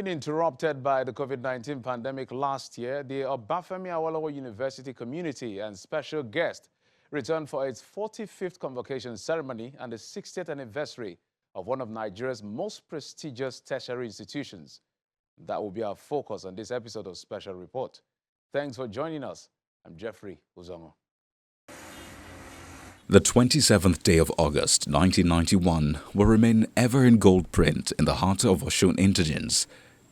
been interrupted by the COVID-19 pandemic last year, the Obafemi Awolowo University community and special guest returned for its 45th convocation ceremony and the 60th anniversary of one of Nigeria's most prestigious tertiary institutions. That will be our focus on this episode of Special Report. Thanks for joining us. I'm Jeffrey Uzongo. The 27th day of August 1991 will remain ever in gold print in the heart of Osun indigents.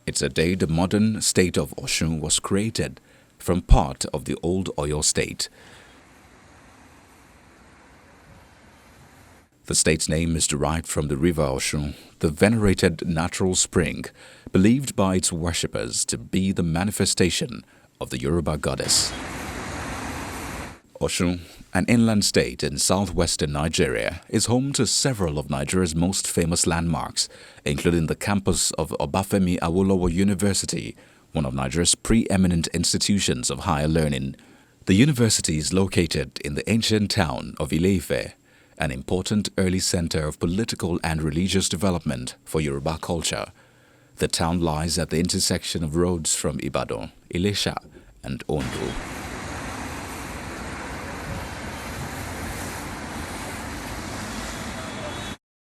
It's a day the modern state of Osun was created from part of the old Oyo state. The state's name is derived from the river Osun, the venerated natural spring, believed by its worshippers to be the manifestation of the Yoruba goddess. Osun, an inland state in southwestern Nigeria, is home to several of Nigeria's most famous landmarks, including the campus of Obafemi Awolowo University, one of Nigeria's preeminent institutions of higher learning. The university is located in the ancient town of Ile-Ife, an important early center of political and religious development for Yoruba culture. The town lies at the intersection of roads from Ibadan, Ilesha, and Ondo.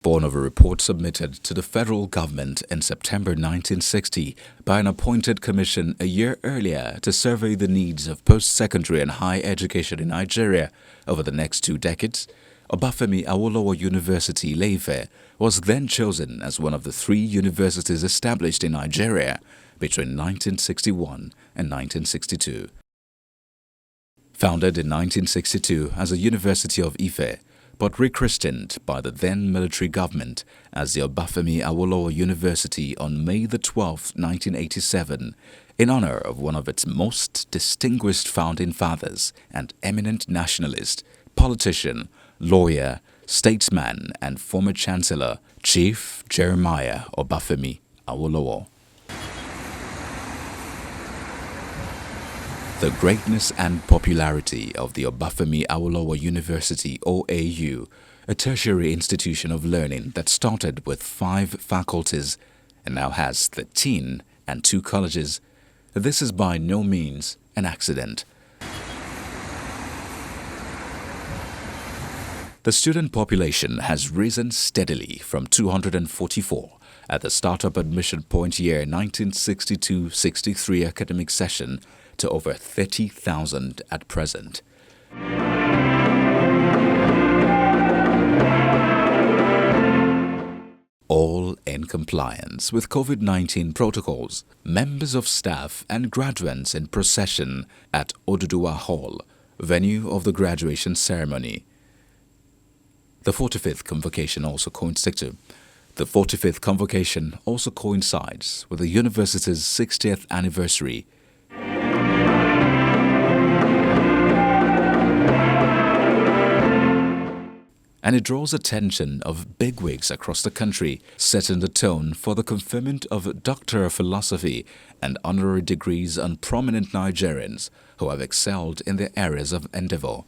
Born of a report submitted to the federal government in September 1960 by an appointed commission a year earlier to survey the needs of post-secondary and higher education in Nigeria over the next 2 decades, Obafemi Awolowo University Ile-Ife was then chosen as one of the 3 universities established in Nigeria between 1961 and 1962. Founded in 1962 as a University of Ife, but rechristened by the then military government as the Obafemi Awolowo University on May 12, 1987, in honor of one of its most distinguished founding fathers and eminent nationalist, politician, lawyer, statesman, and former chancellor, Chief Jeremiah Obafemi Awolowo. The greatness and popularity of the Obafemi Awolowo University OAU, a tertiary institution of learning that started with 5 faculties and now has 13 and 2 colleges, this is by no means an accident. The student population has risen steadily from 244 at the startup admission point year 1962-63 academic session to over 30,000 at present. All in compliance with COVID-19 protocols, members of staff and graduates in procession at Oduduwa Hall, venue of the graduation ceremony. The 45th convocation also coincides. The 45th convocation also coincides with the university's 60th anniversary. And it draws attention of bigwigs across the country, setting the tone for the conferment of Doctor of Philosophy and honorary degrees on prominent Nigerians who have excelled in their areas of endeavor.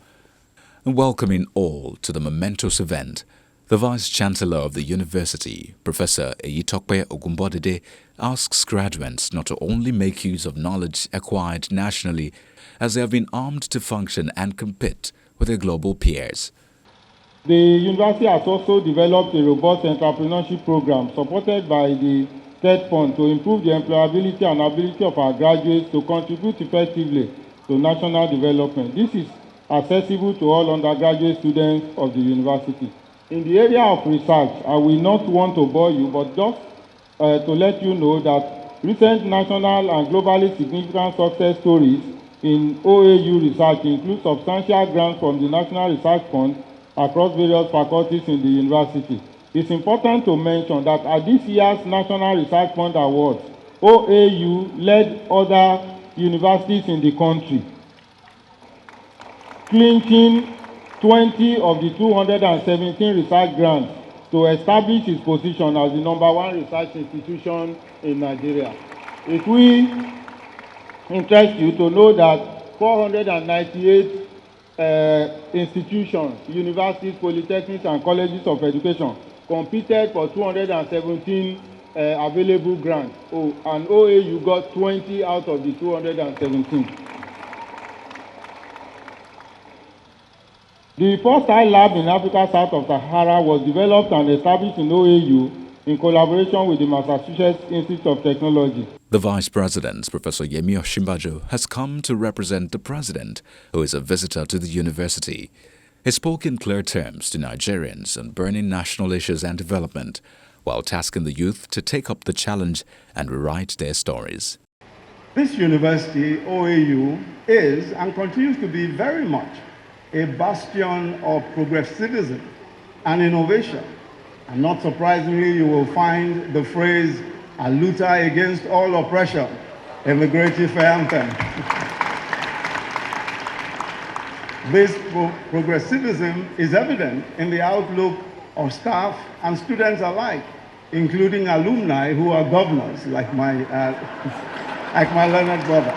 And welcoming all to the momentous event, the Vice-Chancellor of the University, Professor Eyitope Ogunbodede, asks graduates not to only make use of knowledge acquired nationally, as they have been armed to function and compete with their global peers. The university has also developed a robust entrepreneurship program supported by the TED Fund to improve the employability and ability of our graduates to contribute effectively to national development. This is accessible to all undergraduate students of the university. In the area of research, I will not want to bore you, but just to let you know that recent national and globally significant success stories in OAU research include substantial grants from the National Research Fund across various faculties in the university. It's important to mention that at this year's National Research Fund Awards, OAU led other universities in the country, clinching 20 of the 217 research grants to establish its position as the #1 research institution in Nigeria. It will interest you to know that 498 institutions, universities, polytechnics, and colleges of education competed for 217 available grants. And OAU got 20 out of the 217. The first high lab in Africa south of Sahara was developed and established in OAU in collaboration with the Massachusetts Institute of Technology. The Vice President, Professor Yemi Osinbajo, has come to represent the President, who is a visitor to the university. He spoke in clear terms to Nigerians on burning national issues and development, while tasking the youth to take up the challenge and rewrite their stories. This university, OAU, is and continues to be very much a bastion of progressivism and innovation. And not surprisingly, you will find the phrase, "a luther against all oppression," in the great Ife anthem. This progressivism is evident in the outlook of staff and students alike, including alumni who are governors, like my learned brother.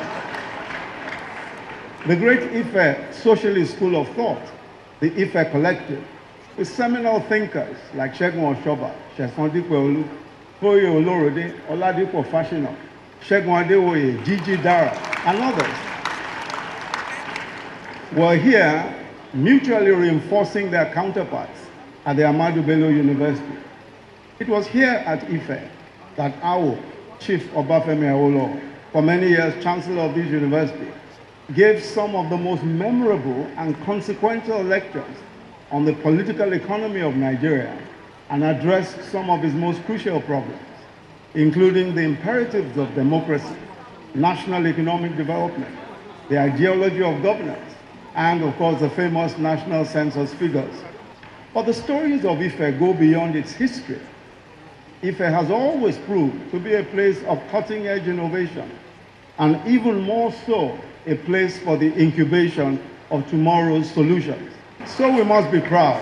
The great Ife Socialist School of Thought, the Ife Collective, with seminal thinkers like Segun Oshoba, Sheson Dipeolu, Koye Olorode, Oladipo Fashino, Segun Adewoye, Gigi Dara, and others, were here mutually reinforcing their counterparts at the Ahmadu Bello University. It was here at Ife that Awo, Chief Obafemi Awolowo, for many years Chancellor of this university, gave some of the most memorable and consequential lectures on the political economy of Nigeria and addressed some of its most crucial problems, including the imperatives of democracy, national economic development, the ideology of governance, and of course the famous national census figures. But the stories of Ife go beyond its history. Ife has always proved to be a place of cutting-edge innovation, and even more so, a place for the incubation of tomorrow's solutions. So we must be proud.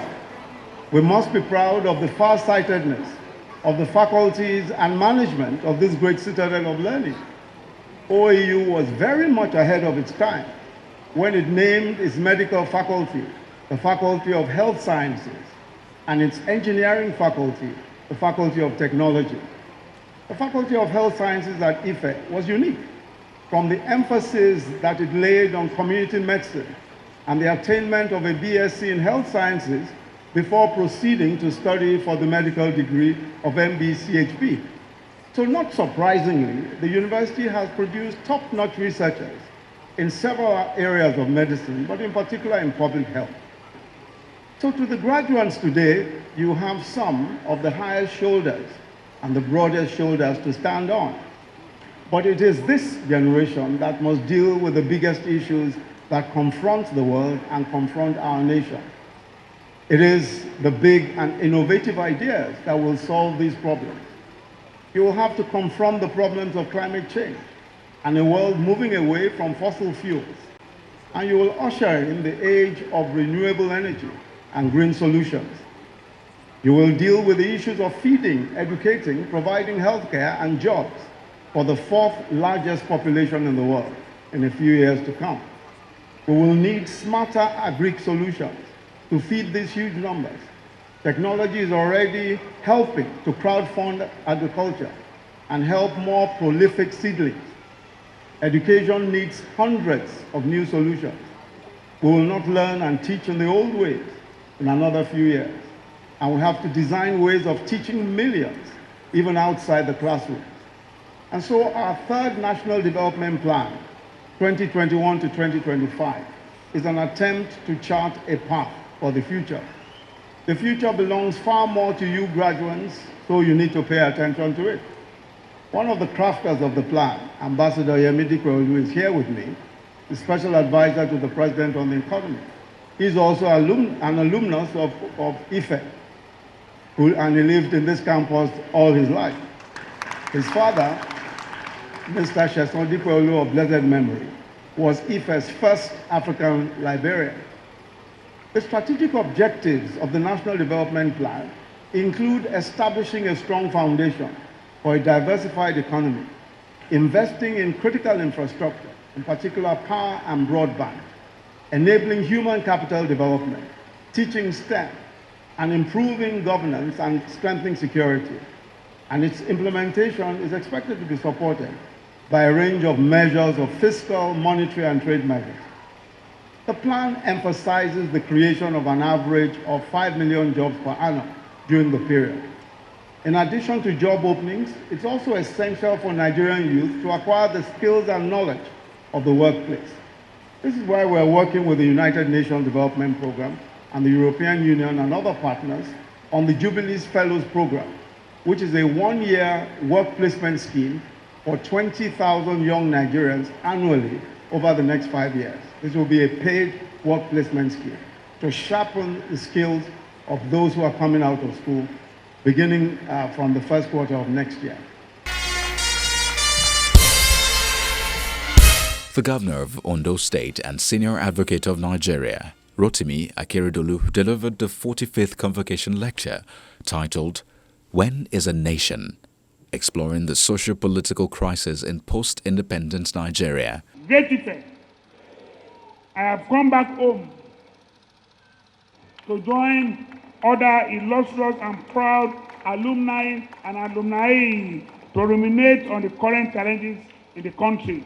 We must be proud of the far-sightedness of the faculties and management of this great citadel of learning. OAU was very much ahead of its time when it named its medical faculty the Faculty of Health Sciences and its engineering faculty the Faculty of Technology. The Faculty of Health Sciences at Ife was unique, from the emphasis that it laid on community medicine and the attainment of a BSc in health sciences before proceeding to study for the medical degree of MB-CHP. So not surprisingly, the university has produced top-notch researchers in several areas of medicine, but in particular in public health. So to the graduates today, you have some of the highest shoulders and the broadest shoulders to stand on. But it is this generation that must deal with the biggest issues that confront the world and confront our nation. It is the big and innovative ideas that will solve these problems. You will have to confront the problems of climate change and a world moving away from fossil fuels. And you will usher in the age of renewable energy and green solutions. You will deal with the issues of feeding, educating, providing healthcare and jobs for the fourth largest population in the world in a few years to come. We will need smarter agri solutions to feed these huge numbers. Technology is already helping to crowdfund agriculture and help more prolific seedlings. Education needs hundreds of new solutions. We will not learn and teach in the old ways in another few years. And we have to design ways of teaching millions, even outside the classroom. And so our third National Development Plan, 2021 to 2025, is an attempt to chart a path for the future. The future belongs far more to you graduates, so you need to pay attention to it. One of the crafters of the plan, Ambassador Yemi Dipeolu, is here with me, the special advisor to the President on the economy. He's also an alumnus of Ife, and he lived in this campus all his life. His father, Mr. Sheson Dipeolu of blessed memory, was Ife's first African librarian. The strategic objectives of the National Development Plan include establishing a strong foundation for a diversified economy, investing in critical infrastructure, in particular power and broadband, enabling human capital development, teaching STEM, and improving governance and strengthening security. and its implementation is expected to be supported by a range of measures of fiscal, monetary, and trade measures. The plan emphasizes the creation of an average of 5 million jobs per annum during the period. In addition to job openings, it's also essential for Nigerian youth to acquire the skills and knowledge of the workplace. This is why we're working with the United Nations Development Programme and the European Union and other partners on the Jubilees Fellows Program, which is a one-year work placement scheme for 20,000 young Nigerians annually over the next 5 years. This will be a paid work placement scheme to sharpen the skills of those who are coming out of school beginning from the first quarter of next year. The Governor of Ondo State and Senior Advocate of Nigeria, Rotimi Akeredolu, delivered the 45th Convocation lecture titled, "When is a Nation?" exploring the socio-political crisis in post-independence Nigeria. Great Ife, I have come back home to join other illustrious and proud alumni and alumni to ruminate on the current challenges in the country.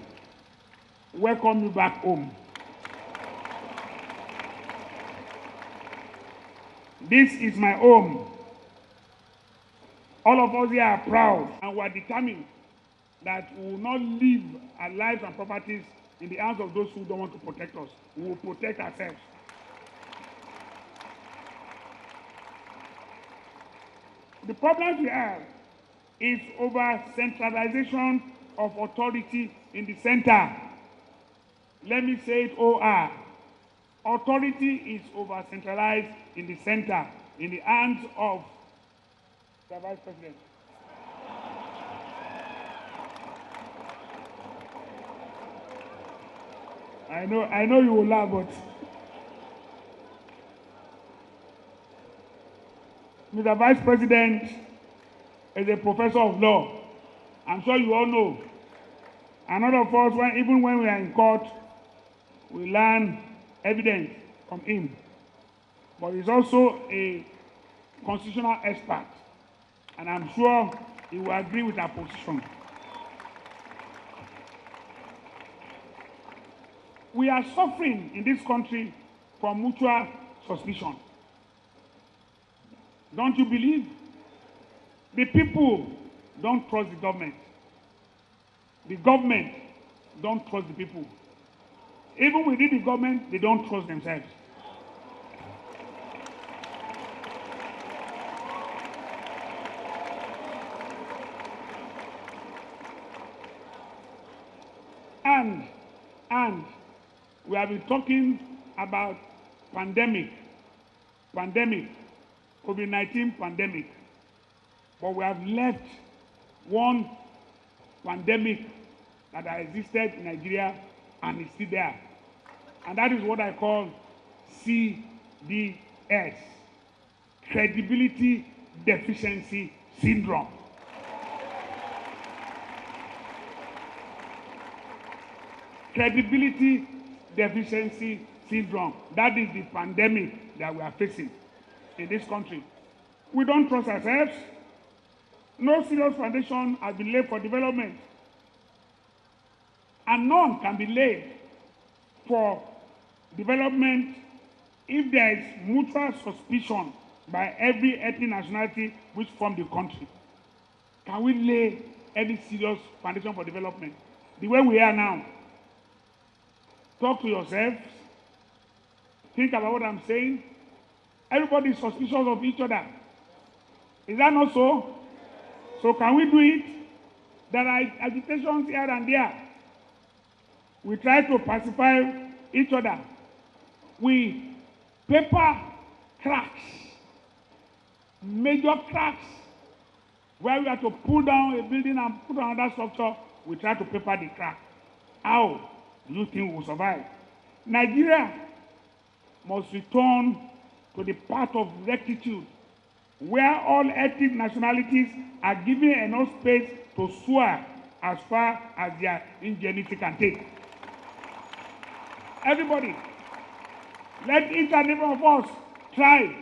Welcome you back home. This is my home. All of us here are proud and we are determined that we will not leave our lives and properties in the hands of those who don't want to protect us. We will protect ourselves. The problem we have is over centralization of authority in the center. Let me say it OR. Authority is over centralized in the center, in the hands of the Vice President. I know you will laugh, but Mr. Vice President is a professor of law. I'm sure you all know. And all of us, even when we are in court, we learn evidence from him. But he's also a constitutional expert. And I'm sure he will agree with our position. We are suffering in this country from mutual suspicion. Don't you believe? The people don't trust the government. The government don't trust the people. Even within the government, they don't trust themselves. And we have been talking about pandemic, COVID-19 pandemic, but we have left one pandemic that has existed in Nigeria and is still there. And that is what I call CDS, Credibility Deficiency Syndrome. Credibility Deficiency Syndrome. That is the pandemic that we are facing in this country. We don't trust ourselves. No serious foundation has been laid for development. And none can be laid for development if there is mutual suspicion by every ethnic nationality which form the country. Can we lay any serious foundation for development? The way we are now, talk to yourselves, think about what I'm saying. Everybody is suspicious of each other. Is that not so? So can we do it? There are agitations here and there. We try to pacify each other. We paper cracks, major cracks, where we have to pull down a building and put another structure. We try to paper the crack. How do you think we will survive? Nigeria must return to the path of rectitude, where all ethnic nationalities are given enough space to soar as far as their ingenuity can take. Everybody, let each and every one of us try,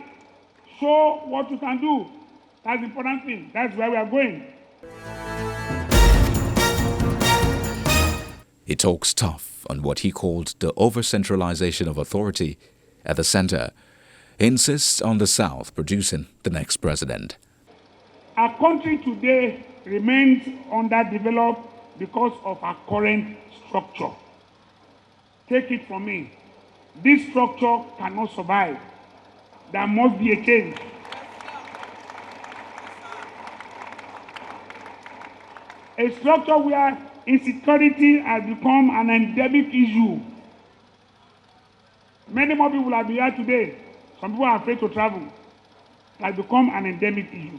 show what you can do. That's the important thing. That's where we are going. He talks tough on what he called the over-centralization of authority at the center. He insists on the South producing the next president. Our country today remains underdeveloped because of our current structure. Take it from me. This structure cannot survive. There must be a change. A structure where insecurity has become an endemic issue. Many more people have been here today. Some people are afraid to travel. It has become an endemic issue.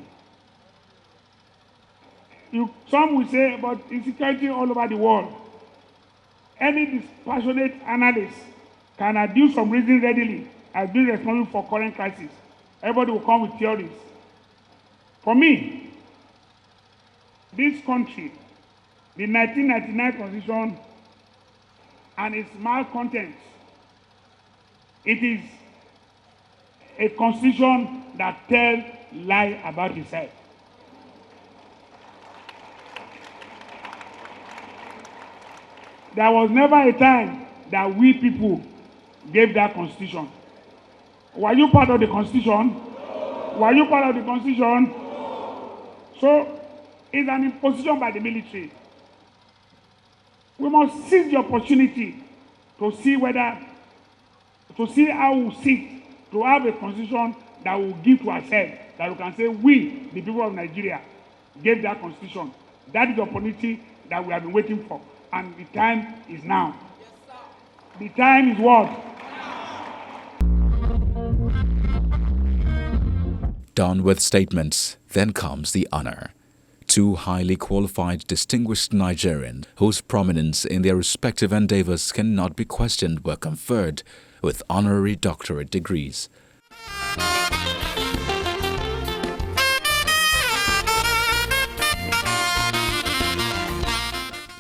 Some will say about insecurity all over the world. Any dispassionate analyst can adduce some reason readily as being responsible for current crisis. Everybody will come with theories. For me, this country, the 1999 Constitution and its malcontents, it is a constitution that tells lie about itself. There was never a time that we people gave that constitution. Were you part of the constitution? Were you part of the constitution? So it's an imposition by the military. We must seize the opportunity to see how we seek to have a constitution that will give to ourselves, that we can say we, the people of Nigeria, gave that constitution. That is the opportunity that we have been waiting for. And the time is now. The time is what? Done with statements, then comes the honor. Two highly qualified, distinguished Nigerians whose prominence in their respective endeavors cannot be questioned were conferred with honorary doctorate degrees.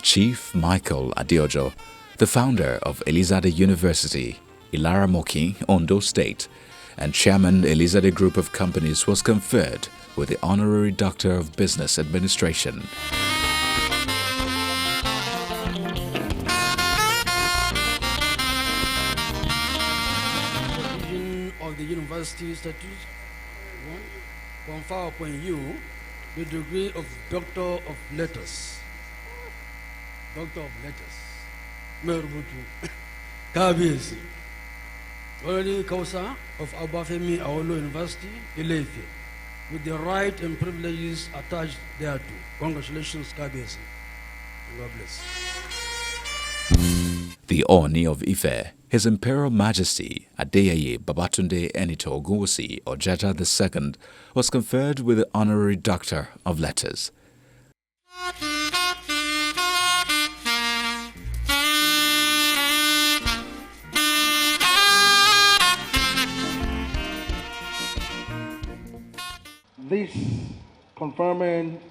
Chief Michael Adeojo, the founder of Elizade University, Ilaramoki, Ondo State, and Chairman Elizade Group of Companies, was conferred with the Honorary Doctor of Business Administration. Of the University Statute confer upon you the degree of Doctor of Letters. Doctor of Letters. Merbutu. Kabiyesi. Honorary Kausa of Obafemi Awolowo University, Ile-Ife, with the right and privileges attached thereto. Congratulations, Kabiyesi. God bless. The Oni of Ife, His Imperial Majesty Adeyeye Babatunde Enito Ogunwusi Ojaja II, was conferred with the Honorary Doctor of Letters. This conferment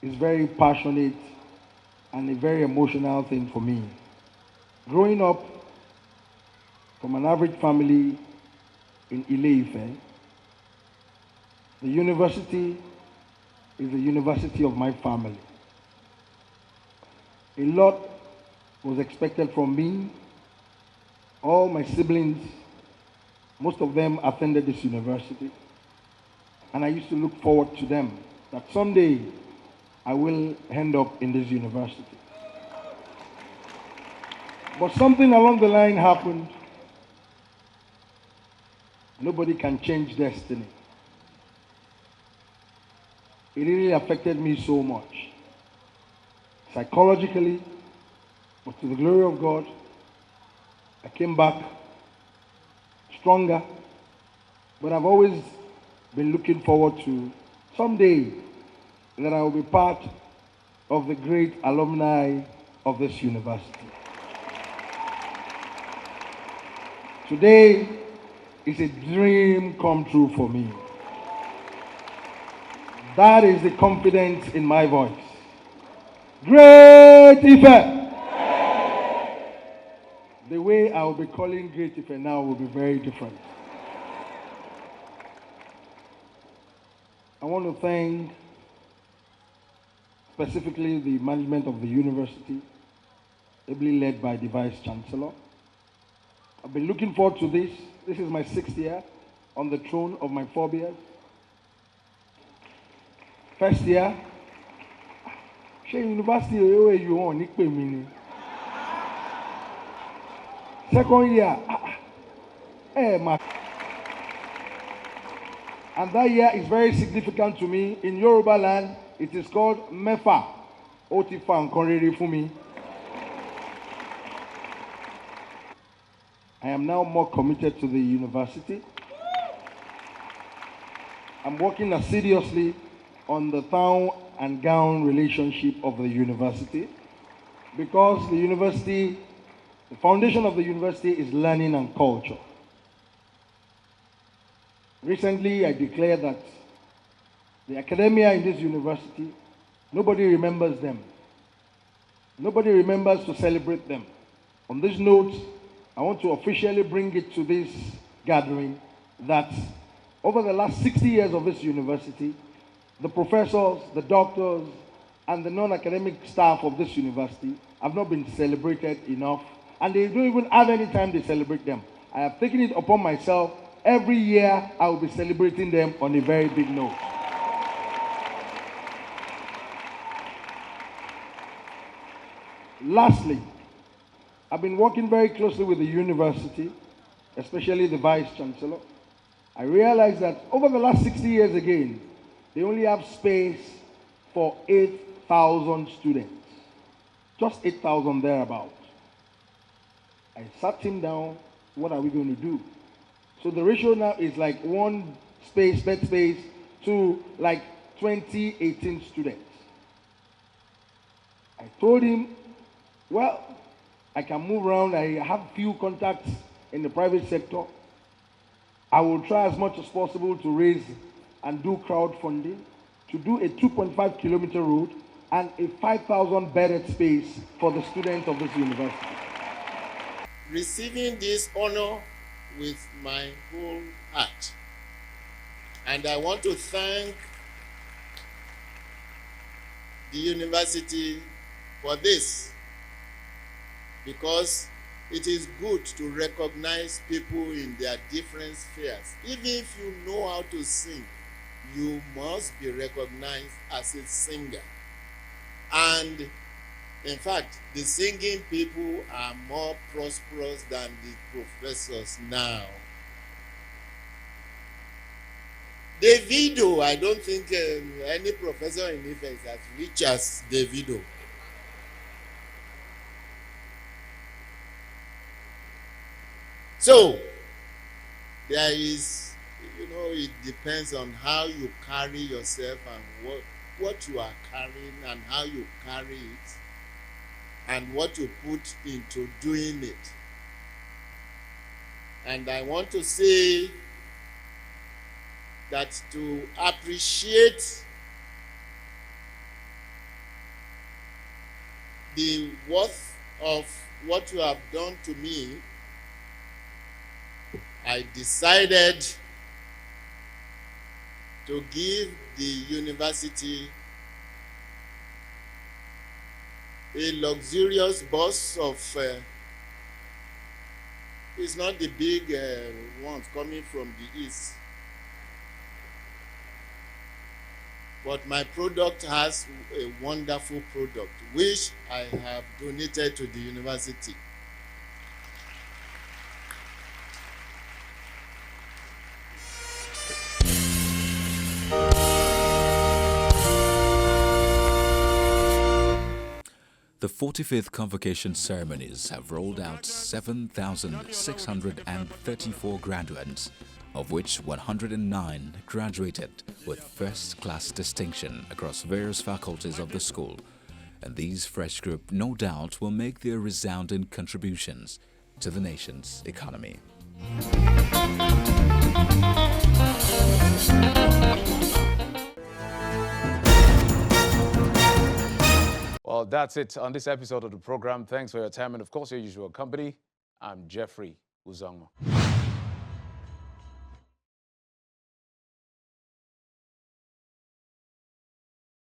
is very passionate and a very emotional thing for me. Growing up from an average family in Ile-Ife, the university is the university of my family. A lot was expected from me. All my siblings, most of them attended this university. And I used to look forward to them, that someday I will end up in this university. But something along the line happened. Nobody can change destiny. It really affected me so much. Psychologically, but to the glory of God, I came back stronger. But I've always been looking forward to someday that I will be part of the great alumni of this university. Today is a dream come true for me. That is the confidence in my voice. Great Ife! The way I will be calling Great Ife now will be very different. I want to thank specifically the management of the university, ably led by the Vice Chancellor. I've been looking forward to this. This is my 6th year on the throne of my forebears. First year, ṣé university OAU wọn ní pè mí ni? Second year, and that year is very significant to me. In Yoruba land, it is called Mefa. Otifa and Konrere fún mi. I am now more committed to the university. I'm working assiduously on the town and gown relationship of the university, because the university, the foundation of the university is learning and culture. Recently, I declared that the academia in this university, nobody remembers them. Nobody remembers to celebrate them. On this note, I want to officially bring it to this gathering that over the last 60 years of this university, the professors, the doctors, and the non-academic staff of this university have not been celebrated enough, and they don't even have any time to celebrate them. I have taken it upon myself. Every year, I will be celebrating them on a very big note. Lastly, I've been working very closely with the university, especially the Vice Chancellor. I realized that over the last 60 years again, they only have space for 8,000 students. Just 8,000 thereabouts. I sat him down, what are we going to do? So the ratio now is like one space, bed space, to like 18 students. I told him, well, I can move around. I have few contacts in the private sector. I will try as much as possible to raise and do crowdfunding, to do a 2.5 kilometer road and a 5,000 bedded space for the students of this university. Receiving this honor with my whole heart. And I want to thank the university for this, because it is good to recognize people in their different spheres. Even if you know how to sing, you must be recognized as a singer. And in fact, the singing people are more prosperous than the professors now. Davido, I don't think any professor in Ife is as rich as Davido. So, there is, it depends on how you carry yourself and what you are carrying and how you carry it and what you put into doing it. And I want to say that to appreciate the worth of what you have done to me, I decided to give the university a luxurious bus of, it's not the big ones coming from the east, but my product has a wonderful product which I have donated to the university. The 45th Convocation ceremonies have rolled out 7,634 graduates, of which 109 graduated with first-class distinction across various faculties of the school. And these fresh group, no doubt, will make their resounding contributions to the nation's economy. Well, that's it on this episode of the program. Thanks for your time and, of course, your usual company. I'm Jeffrey Uzongmo.